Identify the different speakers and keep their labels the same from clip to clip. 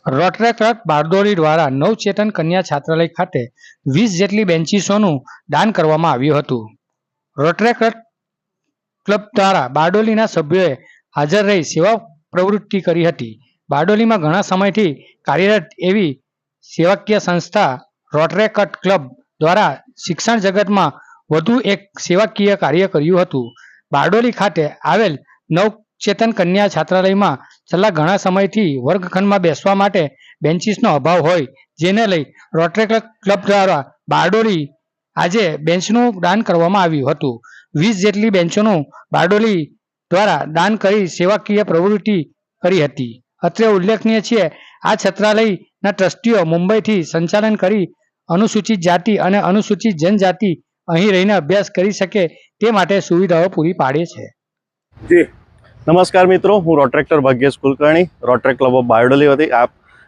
Speaker 1: Rotary club Bardoli દ્વારા નવચેતન કન્યા છાત્રાલય ખાતે 20 જેટલી બેન્ચીસોનું દાન કરવામાં આવ્યું હતું. રોટરી ક્લબ દ્વારા બારડોલીના સભ્યોએ હાજર રહી સેવા પ્રવૃત્તિ કરી હતી. બારડોલીમાં ઘણા સમયથી કાર્યરત એવી સેવાકીય સંસ્થા રોટરી ક્લબ દ્વારા શિક્ષણ જગતમાં વધુ એક સેવાકીય કાર્ય કર્યું હતું. બારડોલી ખાતે આવેલ નવચેતન કન્યા છાત્રાલયમાં છેલ્લા ઘણા સમયથી વર્ગખંડમાં બેસવા માટે બેન્ચીસનો અભાવ હોય, જેને લઈ રોટરી ક્લબ દ્વારા બારડોલી આજે બેન્ચનું દાન કરવામાં આવ્યું હતું. 20 જેટલી બેન્ચોનું બારડોલી દ્વારા દાન કરી સેવાકીય પ્રવૃત્તિ કરી હતી. અત્રે ઉલ્લેખનીય છે, આ છાત્રાલયના ટ્રસ્ટીઓ મુંબઈથી સંચાલન કરી અનુસૂચિત જાતિ અને અનુસૂચિત જનજાતિ અહીં રહીને અભ્યાસ કરી શકે તે માટે સુવિધાઓ પૂરી પાડે છે.
Speaker 2: જી નમસ્કાર મિત્રો, હું Rotaractor Bhagyesh Kulkarni, Rotary Club of Bardoli વતી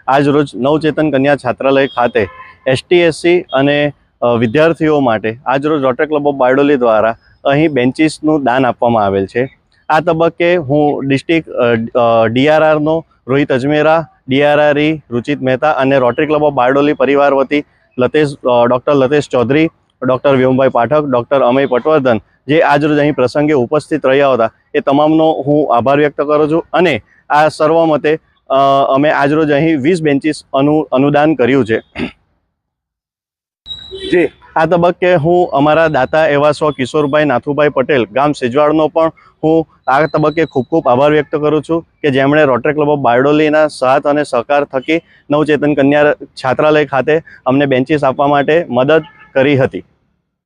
Speaker 2: આજ રોજ નવચેતન કન્યા છાત્રાલય ખાતે ST/SC અને વિદ્યાર્થીઓ માટે આજ રોજ રોટરી ક્લબ ઓફ બારડોલી દ્વારા અહીં બેન્ચીસનું દાન આપવામાં આવેલ છે. આ તબક્કે હું ડિસ્ટ્રિક્ટ DRRનો રોહિત અજમેરા, DRRE રુચિત મહેતા અને રોટરી ક્લબ ઓફ બારડોલી પરિવાર વતી ડૉક્ટર લતેશ ચૌધરી, ડૉક્ટર વ્યોમભાઈ પાઠક, ડૉક્ટર અમય પટવર્ધન જે આજરોજ અહીં પ્રસંગે ઉપસ્થિત રહ્યા હતા એ તમામનો હું આભાર વ્યક્ત કરું છું. અને આ સર્વમતે અમે આજરોજ અહીં 20 બેન્ચીસ અનુદાન કર્યું છે. જી આ તબક્કે હું અમારા દાતા એવા સ્વ કિશોરભાઈ નાથુભાઈ પટેલ ગામ સેજવાડનો પણ હું આ તબક્કે ખૂબ ખૂબ આભાર વ્યક્ત કરું છું કે જેમણે રોટરી ક્લબ ઓફ બારડોલીના સાથ અને સહકાર થકી નવચેતન કન્યા છાત્રાલય ખાતે અમને બેન્ચીસ આપવા માટે મદદ કરી હતી.